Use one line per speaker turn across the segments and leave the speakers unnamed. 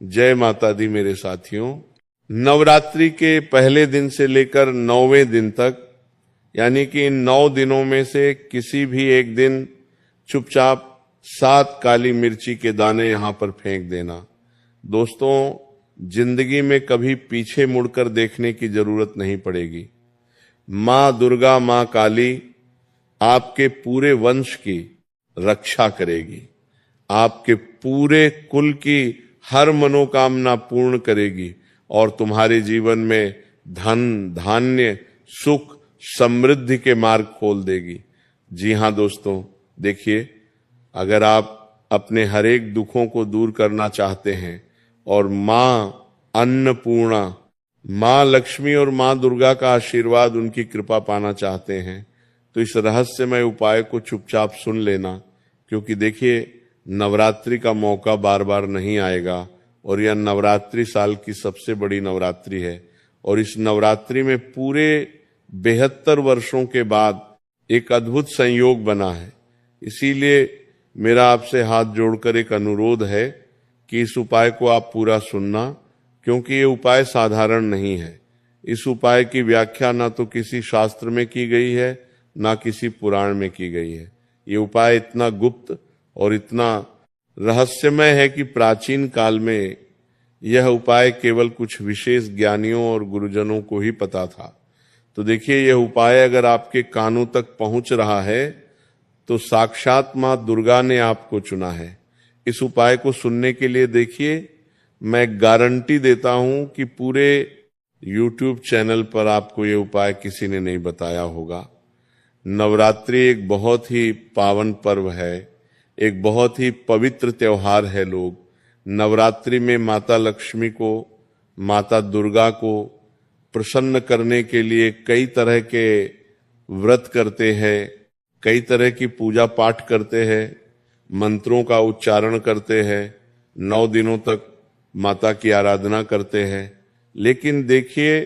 जय माता दी मेरे साथियों। नवरात्रि के पहले दिन से लेकर 9वें दिन तक, यानी कि इन 9 दिनों में से किसी भी एक दिन चुपचाप 7 काली मिर्ची के दाने यहां पर फेंक देना। दोस्तों, जिंदगी में कभी पीछे मुड़कर देखने की जरूरत नहीं पड़ेगी। मां दुर्गा, मां काली आपके पूरे वंश की रक्षा करेगी, आपके पूरे कुल की हर मनोकामना पूर्ण करेगी और तुम्हारे जीवन में धन, धान्य, सुख, समृद्धि के मार्ग खोल देगी। जी हां दोस्तों, देखिए, अगर आप अपने हर एक दुखों को दूर करना चाहते हैं और मां अन्नपूर्णा, मां लक्ष्मी और मां दुर्गा का आशीर्वाद, उनकी कृपा पाना चाहते हैं, तो इस रहस्यमय उपाय को चुपचाप सुन लेना। क्योंकि देखिए, नवरात्रि का मौका बार बार नहीं आएगा और यह नवरात्रि साल की सबसे बड़ी नवरात्रि है। और इस नवरात्रि में पूरे 72 वर्षों के बाद एक अद्भुत संयोग बना है। इसीलिए मेरा आपसे हाथ जोड़कर एक अनुरोध है कि इस उपाय को आप पूरा सुनना, क्योंकि ये उपाय साधारण नहीं है। इस उपाय की व्याख्या ना तो किसी शास्त्र में की गई है, ना किसी पुराण में की गई है। ये उपाय इतना गुप्त और इतना रहस्यमय है कि प्राचीन काल में यह उपाय केवल कुछ विशेष ज्ञानियों और गुरुजनों को ही पता था। तो देखिए, यह उपाय अगर आपके कानों तक पहुंच रहा है तो साक्षात मां दुर्गा ने आपको चुना है। इस उपाय को सुनने के लिए देखिए, मैं गारंटी देता हूं कि पूरे YouTube चैनल पर आपको यह उपाय किसी ने नहीं बताया होगा। नवरात्रि एक बहुत ही पावन पर्व है, एक बहुत ही पवित्र त्योहार है। लोग नवरात्रि में माता लक्ष्मी को, माता दुर्गा को प्रसन्न करने के लिए कई तरह के व्रत करते हैं, कई तरह की पूजा पाठ करते हैं, मंत्रों का उच्चारण करते हैं, 9 दिनों तक माता की आराधना करते हैं। लेकिन देखिए,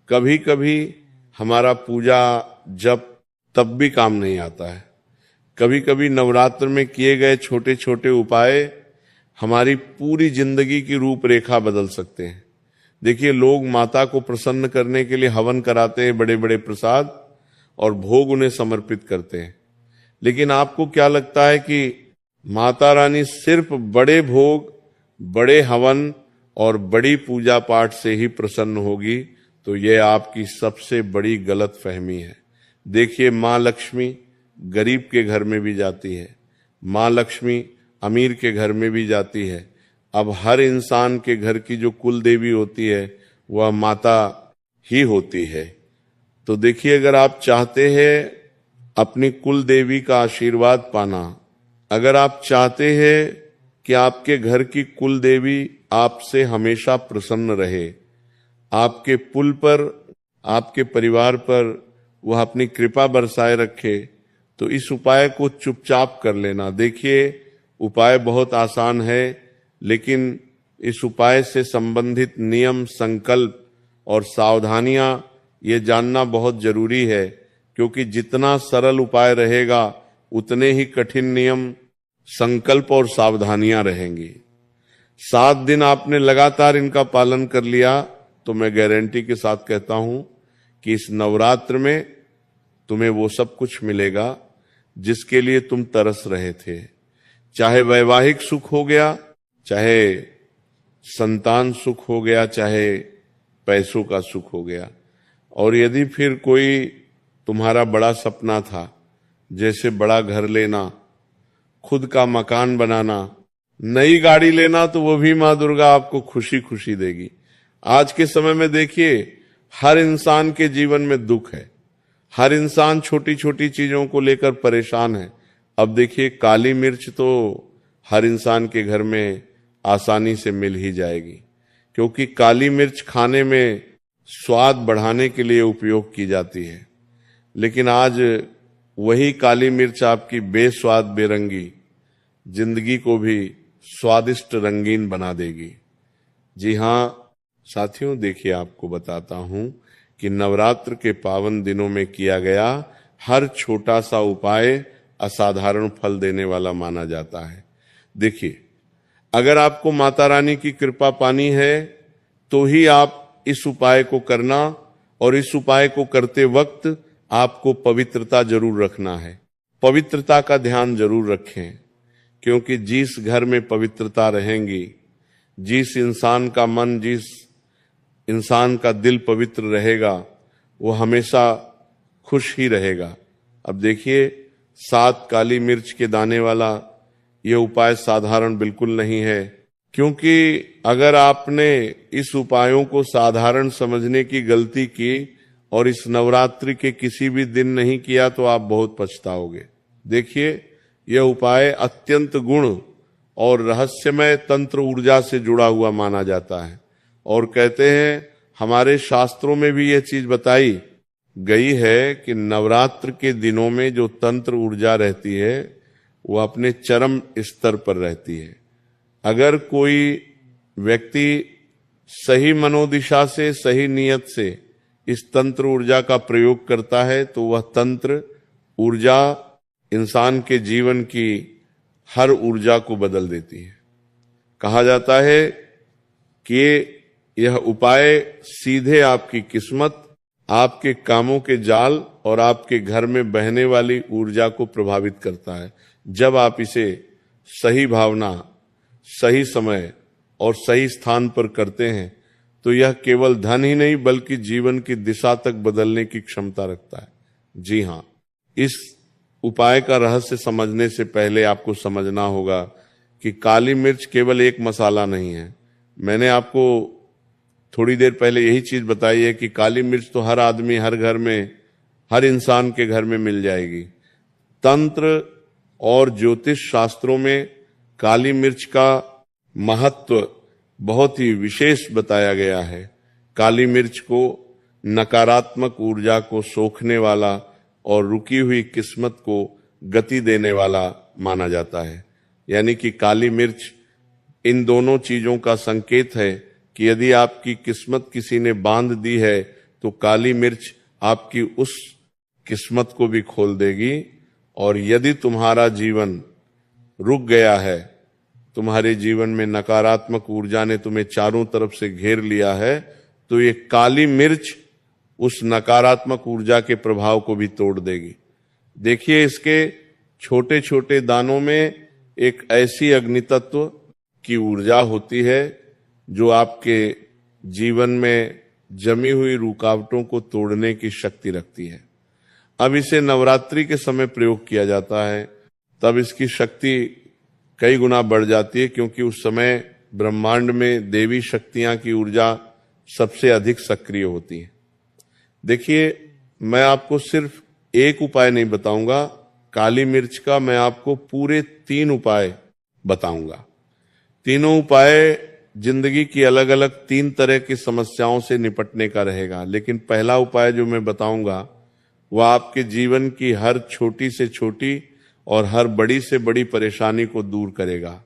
कभी कभी हमारा पूजा जप तब भी काम नहीं आता है। कभी कभी नवरात्र में किए गए छोटे छोटे उपाय हमारी पूरी जिंदगी की रूपरेखा बदल सकते हैं। देखिए, लोग माता को प्रसन्न करने के लिए हवन कराते हैं, बड़े बड़े प्रसाद और भोग उन्हें समर्पित करते हैं। लेकिन आपको क्या लगता है कि माता रानी सिर्फ बड़े भोग, बड़े हवन और बड़ी पूजा पाठ से ही प्रसन्न होगी? तो यह आपकी सबसे बड़ी गलत फहमी है। देखिए, मां लक्ष्मी गरीब के घर में भी जाती है, मां लक्ष्मी अमीर के घर में भी जाती है। अब हर इंसान के घर की जो कुल देवी होती है वह माता ही होती है। तो देखिए, अगर आप चाहते हैं अपनी कुल देवी का आशीर्वाद पाना, अगर आप चाहते हैं कि आपके घर की कुल देवी आपसे हमेशा प्रसन्न रहे, आपके पुल पर, आपके परिवार पर वह अपनी कृपा बरसाए रखे, तो इस उपाय को चुपचाप कर लेना। देखिए, उपाय बहुत आसान है, लेकिन इस उपाय से संबंधित नियम, संकल्प और सावधानियां ये जानना बहुत जरूरी है। क्योंकि जितना सरल उपाय रहेगा उतने ही कठिन नियम, संकल्प और सावधानियां रहेंगी। 7 दिन आपने लगातार इनका पालन कर लिया तो मैं गारंटी के साथ कहता हूं कि इस नवरात्र में तुम्हें वो सब कुछ मिलेगा जिसके लिए तुम तरस रहे थे। चाहे वैवाहिक सुख हो गया, चाहे संतान सुख हो गया, चाहे पैसों का सुख हो गया। और यदि फिर कोई तुम्हारा बड़ा सपना था, जैसे बड़ा घर लेना, खुद का मकान बनाना, नई गाड़ी लेना, तो वो भी मां दुर्गा आपको खुशी खुशी देगी। आज के समय में देखिए, हर इंसान के जीवन में दुख है, हर इंसान छोटी छोटी चीजों को लेकर परेशान है। अब देखिए, काली मिर्च तो हर इंसान के घर में आसानी से मिल ही जाएगी, क्योंकि काली मिर्च खाने में स्वाद बढ़ाने के लिए उपयोग की जाती है। लेकिन आज वही काली मिर्च आपकी बेस्वाद, बेरंगी जिंदगी को भी स्वादिष्ट, रंगीन बना देगी। जी हां साथियों, देखिए, आपको बताता हूं कि नवरात्र के पावन दिनों में किया गया हर छोटा सा उपाय असाधारण फल देने वाला माना जाता है। देखिए, अगर आपको माता रानी की कृपा पानी है तो ही आप इस उपाय को करना, और इस उपाय को करते वक्त आपको पवित्रता जरूर रखना है। पवित्रता का ध्यान जरूर रखें, क्योंकि जिस घर में पवित्रता रहेंगी, जिस इंसान का मन, जिस इंसान का दिल पवित्र रहेगा, वो हमेशा खुश ही रहेगा। अब देखिए, 7 काली मिर्च के दाने वाला ये उपाय साधारण बिल्कुल नहीं है, क्योंकि अगर आपने इस उपायों को साधारण समझने की गलती की और इस नवरात्रि के किसी भी दिन नहीं किया तो आप बहुत पछताओगे। देखिए, यह उपाय अत्यंत गुण और रहस्यमय तंत्र ऊर्जा से जुड़ा हुआ माना जाता है, और कहते हैं हमारे शास्त्रों में भी यह चीज बताई गई है कि नवरात्र के दिनों में जो तंत्र ऊर्जा रहती है वो अपने चरम स्तर पर रहती है। अगर कोई व्यक्ति सही मनोदिशा से, सही नियत से इस तंत्र ऊर्जा का प्रयोग करता है तो वह तंत्र ऊर्जा इंसान के जीवन की हर ऊर्जा को बदल देती है। कहा जाता है कि यह उपाय सीधे आपकी किस्मत, आपके कामों के जाल और आपके घर में बहने वाली ऊर्जा को प्रभावित करता है। जब आप इसे सही भावना, सही समय और सही स्थान पर करते हैं तो यह केवल धन ही नहीं बल्कि जीवन की दिशा तक बदलने की क्षमता रखता है। जी हाँ, इस उपाय का रहस्य समझने से पहले आपको समझना होगा कि काली मिर्च केवल एक मसाला नहीं है। मैंने आपको थोड़ी देर पहले यही चीज बताई है कि काली मिर्च तो हर आदमी, हर घर में, हर इंसान के घर में मिल जाएगी। तंत्र और ज्योतिष शास्त्रों में काली मिर्च का महत्व बहुत ही विशेष बताया गया है। काली मिर्च को नकारात्मक ऊर्जा को सोखने वाला और रुकी हुई किस्मत को गति देने वाला माना जाता है। यानी कि काली मिर्च इन दोनों चीजों का संकेत है कि यदि आपकी किस्मत किसी ने बांध दी है तो काली मिर्च आपकी उस किस्मत को भी खोल देगी, और यदि तुम्हारा जीवन रुक गया है, तुम्हारे जीवन में नकारात्मक ऊर्जा ने तुम्हें चारों तरफ से घेर लिया है, तो ये काली मिर्च उस नकारात्मक ऊर्जा के प्रभाव को भी तोड़ देगी। देखिए, इसके छोटे छोटे दानों में एक ऐसी अग्नि तत्व की ऊर्जा होती है जो आपके जीवन में जमी हुई रुकावटों को तोड़ने की शक्ति रखती है। अब इसे नवरात्रि के समय प्रयोग किया जाता है, तब इसकी शक्ति कई गुना बढ़ जाती है, क्योंकि उस समय ब्रह्मांड में देवी शक्तियां की ऊर्जा सबसे अधिक सक्रिय होती है। देखिए, मैं आपको सिर्फ एक उपाय नहीं बताऊंगा, काली मिर्च का मैं आपको पूरे 3 उपाय बताऊंगा। तीनों उपाय जिंदगी की अलग अलग 3 तरह की समस्याओं से निपटने का रहेगा, लेकिन पहला उपाय जो मैं बताऊंगा वह आपके जीवन की हर छोटी से छोटी और हर बड़ी से बड़ी परेशानी को दूर करेगा।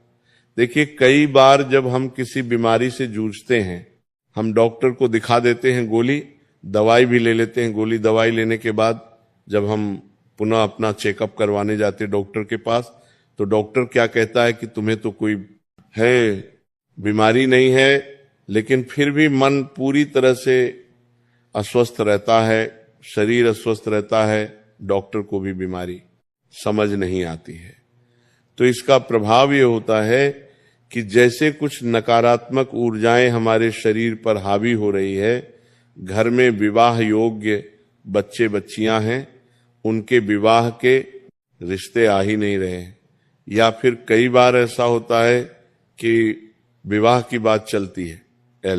देखिए, कई बार जब हम किसी बीमारी से जूझते हैं, हम डॉक्टर को दिखा देते हैं, गोली दवाई भी ले लेते हैं। गोली दवाई लेने के बाद जब हम पुनः अपना चेकअप करवाने जाते हैं डॉक्टर के पास, तो डॉक्टर क्या कहता है कि तुम्हें तो कोई है बीमारी नहीं है, लेकिन फिर भी मन पूरी तरह से अस्वस्थ रहता है, शरीर अस्वस्थ रहता है, डॉक्टर को भी बीमारी समझ नहीं आती है। तो इसका प्रभाव ये होता है कि जैसे कुछ नकारात्मक ऊर्जाएं हमारे शरीर पर हावी हो रही है, घर में विवाह योग्य बच्चे बच्चियां हैं, उनके विवाह के रिश्ते आ ही नहीं रहे, या फिर कई बार ऐसा होता है कि विवाह की बात चलती है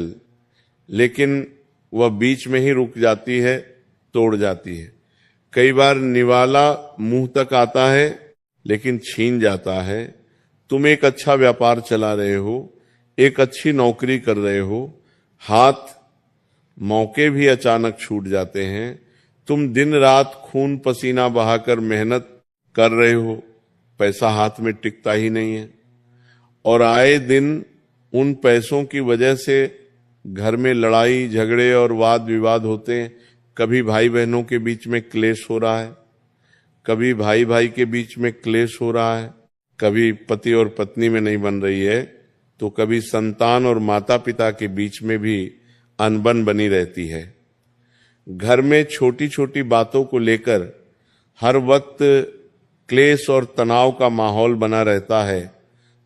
लेकिन वह बीच में ही रुक जाती है, तोड़ जाती है। कई बार निवाला मुंह तक आता है लेकिन छीन जाता है। तुम एक अच्छा व्यापार चला रहे हो, एक अच्छी नौकरी कर रहे हो, हाथ मौके भी अचानक छूट जाते हैं। तुम दिन रात खून पसीना बहाकर मेहनत कर रहे हो, पैसा हाथ में टिकता ही नहीं है, और आए दिन उन पैसों की वजह से घर में लड़ाई झगड़े और वाद विवाद होते हैं। कभी भाई बहनों के बीच में क्लेश हो रहा है, कभी भाई भाई के बीच में क्लेश हो रहा है, कभी पति और पत्नी में नहीं बन रही है, तो कभी संतान और माता पिता के बीच में भी अनबन बनी रहती है। घर में छोटी छोटी बातों को लेकर हर वक्त क्लेश और तनाव का माहौल बना रहता है,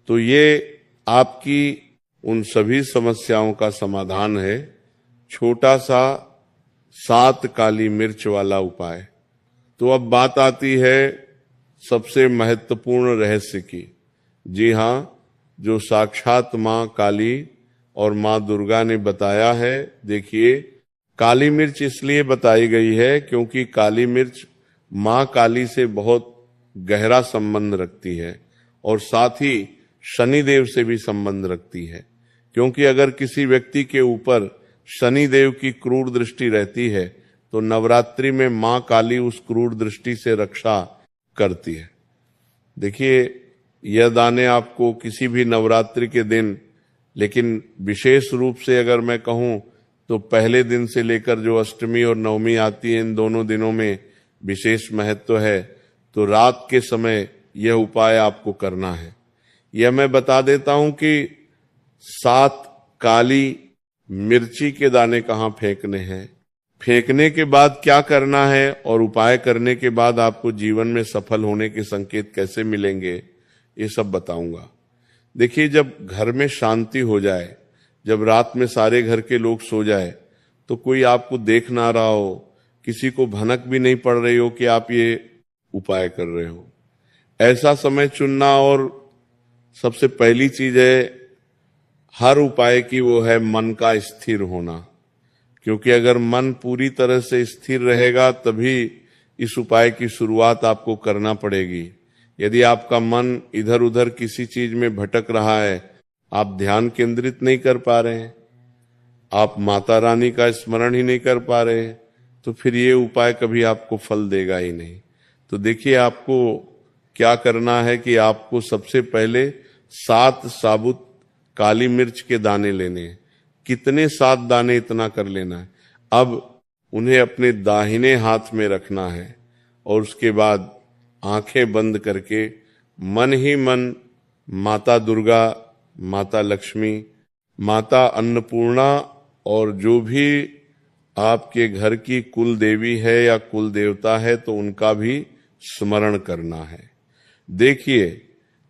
तो ये आपकी उन सभी समस्याओं का समाधान है छोटा सा 7 काली मिर्च वाला उपाय। तो अब बात आती है सबसे महत्वपूर्ण रहस्य की। जी हाँ, जो साक्षात मां काली और मां दुर्गा ने बताया है। देखिए, काली मिर्च इसलिए बताई गई है क्योंकि काली मिर्च मां काली से बहुत गहरा संबंध रखती है और साथ ही शनिदेव से भी संबंध रखती है। क्योंकि अगर किसी व्यक्ति के ऊपर शनिदेव की क्रूर दृष्टि रहती है तो नवरात्रि में मां काली उस क्रूर दृष्टि से रक्षा करती है। देखिए, यह दाने आपको किसी भी नवरात्रि के दिन, लेकिन विशेष रूप से अगर मैं कहूं तो पहले दिन से लेकर जो अष्टमी और नवमी आती है, इन दोनों दिनों में विशेष महत्व है। तो रात के समय यह उपाय आपको करना है। यह मैं बता देता हूं कि 7 काली मिर्ची के दाने कहाँ फेंकने हैं, फेंकने के बाद क्या करना है और उपाय करने के बाद आपको जीवन में सफल होने के संकेत कैसे मिलेंगे, ये सब बताऊंगा। देखिए, जब घर में शांति हो जाए, जब रात में सारे घर के लोग सो जाए, तो कोई आपको देख ना रहा हो, किसी को भनक भी नहीं पड़ रही हो कि आप ये उपाय कर रहे हो, ऐसा समय चुनना। और सबसे पहली चीज है हर उपाय की, वो है मन का स्थिर होना। क्योंकि अगर मन पूरी तरह से स्थिर रहेगा तभी इस उपाय की शुरुआत आपको करना पड़ेगी। यदि आपका मन इधर उधर किसी चीज में भटक रहा है, आप ध्यान केंद्रित नहीं कर पा रहे हैं, आप माता रानी का स्मरण ही नहीं कर पा रहे हैं, तो फिर ये उपाय कभी आपको फल देगा ही नहीं। तो देखिए, आपको क्या करना है कि आपको सबसे पहले 7 साबुत काली मिर्च के दाने लेने हैं। कितने? 7 दाने, इतना कर लेना है। अब उन्हें अपने दाहिने हाथ में रखना है और उसके बाद आंखें बंद करके मन ही मन माता दुर्गा, माता लक्ष्मी, माता अन्नपूर्णा और जो भी आपके घर की कुल देवी है या कुल देवता है तो उनका भी स्मरण करना है। देखिए,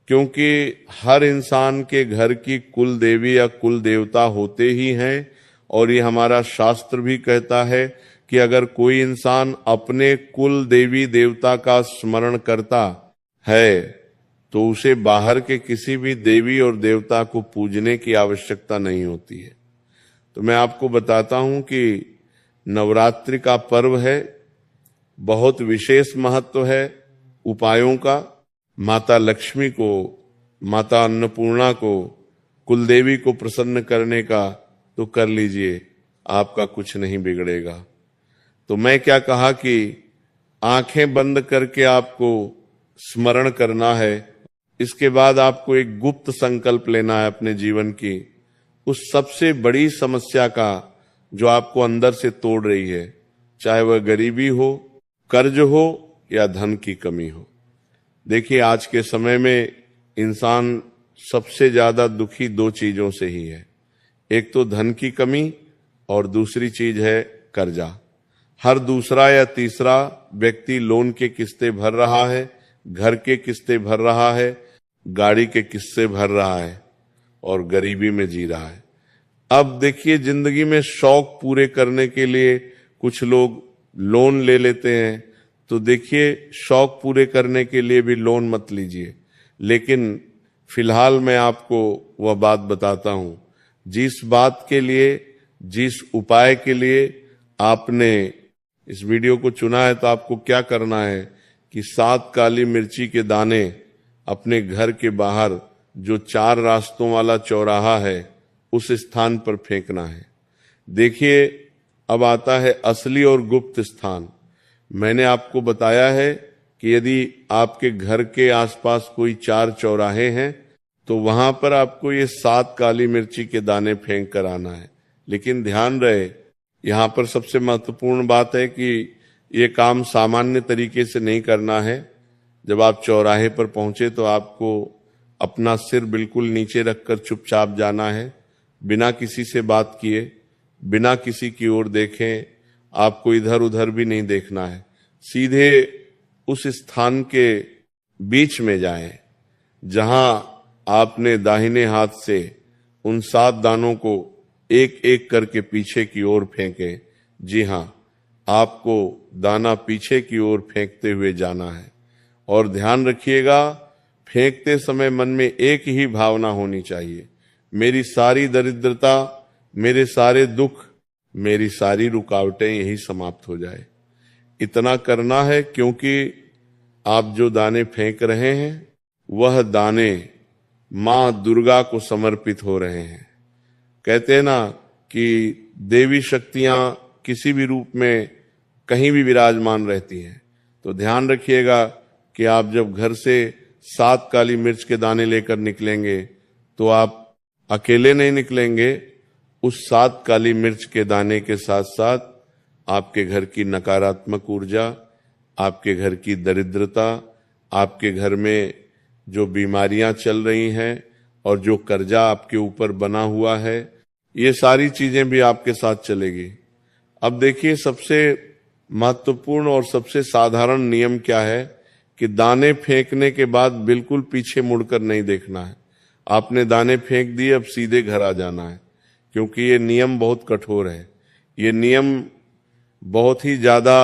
क्योंकि हर इंसान के घर की कुल देवी या कुल देवता होते ही हैं और ये हमारा शास्त्र भी कहता है कि अगर कोई इंसान अपने कुल देवी देवता का स्मरण करता है तो उसे बाहर के किसी भी देवी और देवता को पूजने की आवश्यकता नहीं होती है। तो मैं आपको बताता हूं कि नवरात्रि का पर्व है, बहुत विशेष महत्व है उपायों का। माता लक्ष्मी को, माता अन्नपूर्णा को, कुलदेवी को प्रसन्न करने का तो कर लीजिए, आपका कुछ नहीं बिगड़ेगा। तो मैं क्या कहा कि आंखें बंद करके आपको स्मरण करना है। इसके बाद आपको एक गुप्त संकल्प लेना है अपने जीवन की, उस सबसे बड़ी समस्या का जो आपको अंदर से तोड़ रही है, चाहे वह गरीबी हो, कर्ज हो या धन की कमी हो। देखिए, आज के समय में इंसान सबसे ज्यादा दुखी 2 चीजों से ही है, एक तो धन की कमी और दूसरी चीज है कर्जा। हर दूसरा या तीसरा व्यक्ति लोन के किस्तें भर रहा है, घर के किस्तें भर रहा है, गाड़ी के किस्से भर रहा है और गरीबी में जी रहा है। अब देखिए, जिंदगी में शौक पूरे करने के लिए कुछ लोग लोन ले लेते हैं। तो देखिए, शौक पूरे करने के लिए भी लोन मत लीजिए। लेकिन फिलहाल मैं आपको वह बात बताता हूं, जिस बात के लिए, जिस उपाय के लिए आपने इस वीडियो को चुना है, तो आपको क्या करना है कि 7 काली मिर्ची के दाने अपने घर के बाहर जो 4 रास्तों वाला चौराहा है उस स्थान पर फेंकना है। देखिए, अब आता है असली और गुप्त स्थान। मैंने आपको बताया है कि यदि आपके घर के आसपास कोई 4 चौराहे हैं तो वहां पर आपको ये 7 काली मिर्ची के दाने फेंक कर आना है। लेकिन ध्यान रहे, यहाँ पर सबसे महत्वपूर्ण बात है कि ये काम सामान्य तरीके से नहीं करना है। जब आप चौराहे पर पहुंचे तो आपको अपना सिर बिल्कुल नीचे रखकर चुपचाप जाना है, बिना किसी से बात किए, बिना किसी की ओर देखें, आपको इधर उधर भी नहीं देखना है। सीधे उस स्थान के बीच में जाएं जहां आपने दाहिने हाथ से उन 7 दानों को एक एक करके पीछे की ओर फेंके। जी हां, आपको दाना पीछे की ओर फेंकते हुए जाना है। और ध्यान रखिएगा, फेंकते समय मन में एक ही भावना होनी चाहिए, मेरी सारी दरिद्रता, मेरे सारे दुख, मेरी सारी रुकावटें यही समाप्त हो जाए। इतना करना है, क्योंकि आप जो दाने फेंक रहे हैं वह दाने मां दुर्गा को समर्पित हो रहे हैं। कहते हैं ना कि देवी शक्तियां किसी भी रूप में कहीं भी विराजमान रहती हैं। तो ध्यान रखिएगा कि आप जब घर से 7 काली मिर्च के दाने लेकर निकलेंगे तो आप अकेले नहीं निकलेंगे, उस 7 काली मिर्च के दाने के साथ साथ आपके घर की नकारात्मक ऊर्जा, आपके घर की दरिद्रता, आपके घर में जो बीमारियां चल रही हैं और जो कर्जा आपके ऊपर बना हुआ है, ये सारी चीजें भी आपके साथ चलेगी। अब देखिए, सबसे महत्वपूर्ण और सबसे साधारण नियम क्या है कि दाने फेंकने के बाद बिल्कुल पीछे मुड़कर नहीं देखना है। आपने दाने फेंक दिए, अब सीधे घर आ जाना है, क्योंकि ये नियम बहुत कठोर है। ये नियम बहुत ही ज्यादा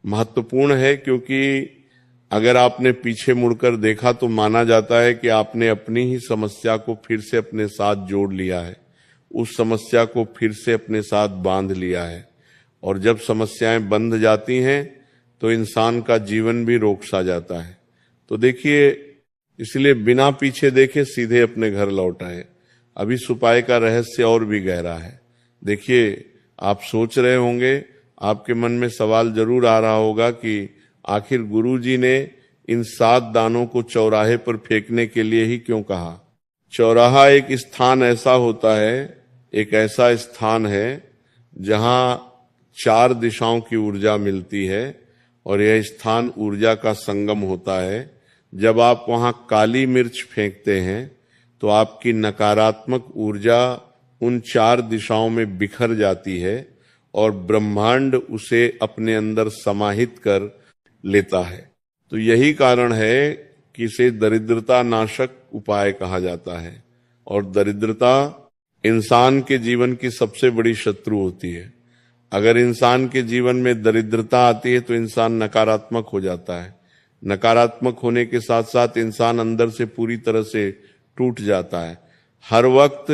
महत्वपूर्ण है, क्योंकि अगर आपने पीछे मुड़कर देखा तो माना जाता है कि आपने अपनी ही समस्या को फिर से अपने साथ जोड़ लिया है, उस समस्या को फिर से अपने साथ बांध लिया है। और जब समस्याएं बंध जाती हैं तो इंसान का जीवन भी रोक सा जाता है। तो देखिए, इसलिए बिना पीछे देखे सीधे अपने घर लौट आए। अभी इस उपाय का रहस्य और भी गहरा है। देखिए, आप सोच रहे होंगे, आपके मन में सवाल जरूर आ रहा होगा कि आखिर गुरुजी ने इन 7 दानों को चौराहे पर फेंकने के लिए ही क्यों कहा। चौराहा एक स्थान ऐसा होता है, एक ऐसा स्थान है जहां 4 दिशाओं की ऊर्जा मिलती है, और यह स्थान ऊर्जा का संगम होता है। जब आप वहां काली मिर्च फेंकते हैं तो आपकी नकारात्मक ऊर्जा उन 4 दिशाओं में बिखर जाती है और ब्रह्मांड उसे अपने अंदर समाहित कर लेता है। तो यही कारण है कि इसे दरिद्रता नाशक उपाय कहा जाता है। और दरिद्रता इंसान के जीवन की सबसे बड़ी शत्रु होती है। अगर इंसान के जीवन में दरिद्रता आती है तो इंसान नकारात्मक हो जाता है। नकारात्मक होने के साथ साथ इंसान अंदर से पूरी तरह से टूट जाता है। हर वक्त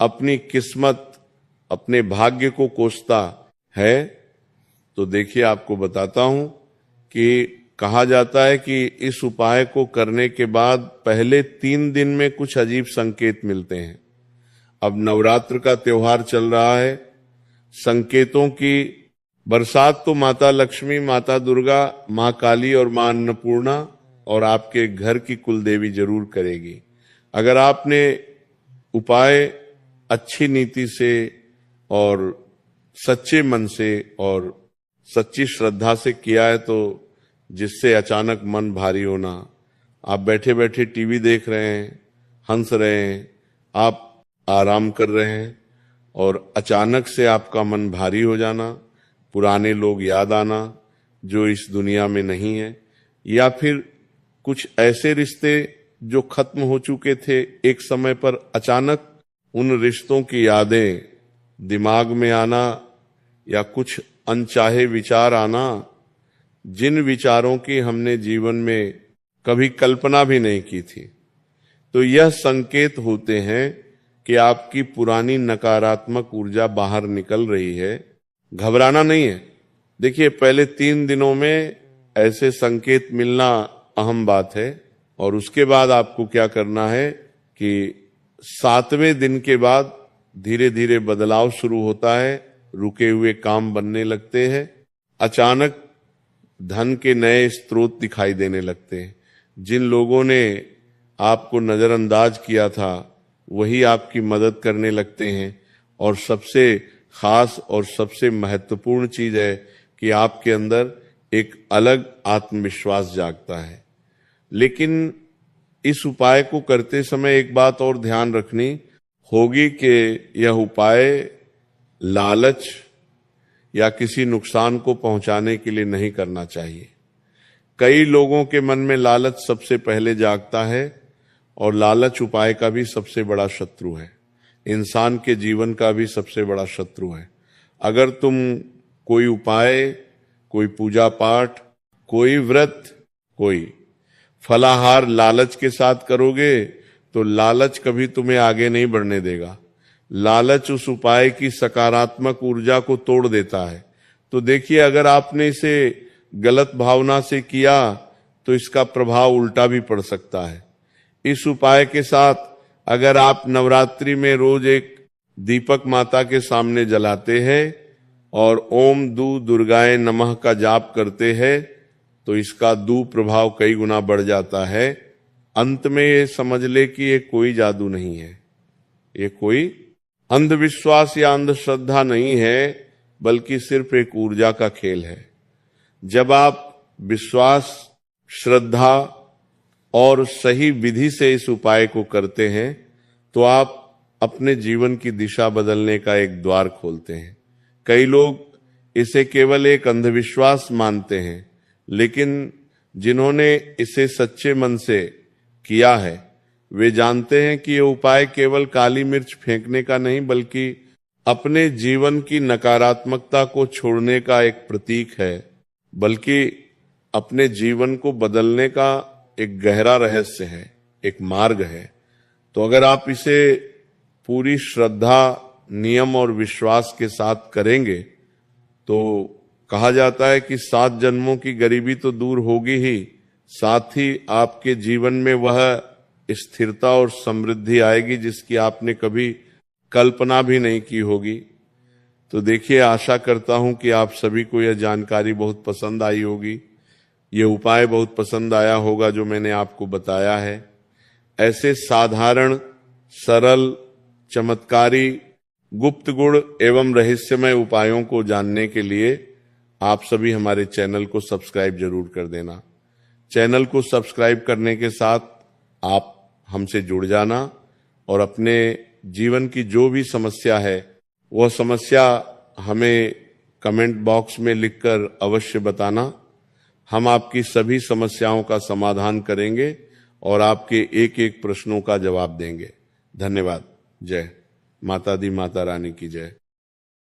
अपनी किस्मत, अपने भाग्य को कोसता है। तो देखिए, आपको बताता हूं कि कहा जाता है कि इस उपाय को करने के बाद पहले 3 दिन में कुछ अजीब संकेत मिलते हैं। अब नवरात्र का त्योहार चल रहा है, संकेतों की बरसात तो माता लक्ष्मी, माता दुर्गा, मां काली और मां अन्नपूर्णा और आपके घर की कुल देवी जरूर करेगी। अगर आपने उपाय अच्छी नीति से और सच्चे मन से और सच्ची श्रद्धा से किया है, तो जिससे अचानक मन भारी होना, आप बैठे बैठे टीवी देख रहे हैं, हंस रहे हैं, आप आराम कर रहे हैं और अचानक से आपका मन भारी हो जाना, पुराने लोग याद आना जो इस दुनिया में नहीं है, या फिर कुछ ऐसे रिश्ते जो खत्म हो चुके थे एक समय पर अचानक उन रिश्तों की यादें दिमाग में आना, या कुछ अनचाहे विचार आना, जिन विचारों की हमने जीवन में कभी कल्पना भी नहीं की थी। तो यह संकेत होते हैं कि आपकी पुरानी नकारात्मक ऊर्जा बाहर निकल रही है। घबराना नहीं है। देखिए, पहले 3 दिनों में ऐसे संकेत मिलना अहम बात है, और उसके बाद आपको क्या करना है कि 7वें दिन के बाद धीरे धीरे बदलाव शुरू होता है, रुके हुए काम बनने लगते हैं, अचानक धन के नए स्रोत दिखाई देने लगते हैं। जिन लोगों ने आपको नजरअंदाज किया था वही आपकी मदद करने लगते हैं, और सबसे खास और सबसे महत्वपूर्ण चीज है कि आपके अंदर एक अलग आत्मविश्वास जागता है। लेकिन इस उपाय को करते समय एक बात और ध्यान रखनी होगी कि यह उपाय लालच या किसी नुकसान को पहुंचाने के लिए नहीं करना चाहिए। कई लोगों के मन में लालच सबसे पहले जागता है और लालच उपाय का भी सबसे बड़ा शत्रु है, इंसान के जीवन का भी सबसे बड़ा शत्रु है। अगर तुम कोई उपाय, कोई पूजा पाठ, कोई व्रत, कोई फलाहार लालच के साथ करोगे तो लालच कभी तुम्हें आगे नहीं बढ़ने देगा। लालच उस उपाय की सकारात्मक ऊर्जा को तोड़ देता है। तो देखिए, अगर आपने इसे गलत भावना से किया तो इसका प्रभाव उल्टा भी पड़ सकता है। इस उपाय के साथ अगर आप नवरात्रि में रोज एक दीपक माता के सामने जलाते हैं और ओम दू दुर्गाए नमः का जाप करते हैं तो इसका दू प्रभाव कई गुना बढ़ जाता है। अंत में ये समझ ले कि ये कोई जादू नहीं है, ये कोई अंधविश्वास या अंधश्रद्धा नहीं है, बल्कि सिर्फ एक ऊर्जा का खेल है। जब आप विश्वास, श्रद्धा और सही विधि से इस उपाय को करते हैं तो आप अपने जीवन की दिशा बदलने का एक द्वार खोलते हैं। कई लोग इसे केवल एक अंधविश्वास मानते हैं, लेकिन जिन्होंने इसे सच्चे मन से किया है वे जानते हैं कि यह उपाय केवल काली मिर्च फेंकने का नहीं, बल्कि अपने जीवन की नकारात्मकता को छोड़ने का एक प्रतीक है, बल्कि अपने जीवन को बदलने का एक गहरा रहस्य है, एक मार्ग है। तो अगर आप इसे पूरी श्रद्धा, नियम और विश्वास के साथ करेंगे तो कहा जाता है कि 7 जन्मों की गरीबी तो दूर होगी ही, साथ ही आपके जीवन में वह स्थिरता और समृद्धि आएगी जिसकी आपने कभी कल्पना भी नहीं की होगी। तो देखिए, आशा करता हूं कि आप सभी को यह जानकारी बहुत पसंद आई होगी, ये उपाय बहुत पसंद आया होगा जो मैंने आपको बताया है। ऐसे साधारण, सरल, चमत्कारी, गुप्त गुण एवं रहस्यमय उपायों को जानने के लिए आप सभी हमारे चैनल को सब्सक्राइब जरूर कर देना। चैनल को सब्सक्राइब करने के साथ आप हमसे जुड़ जाना और अपने जीवन की जो भी समस्या है वह समस्या हमें कमेंट बॉक्स में लिखकर अवश्य बताना। हम आपकी सभी समस्याओं का समाधान करेंगे और आपके एक एक प्रश्नों का जवाब देंगे। धन्यवाद। जय माता दी, माता रानी की जय।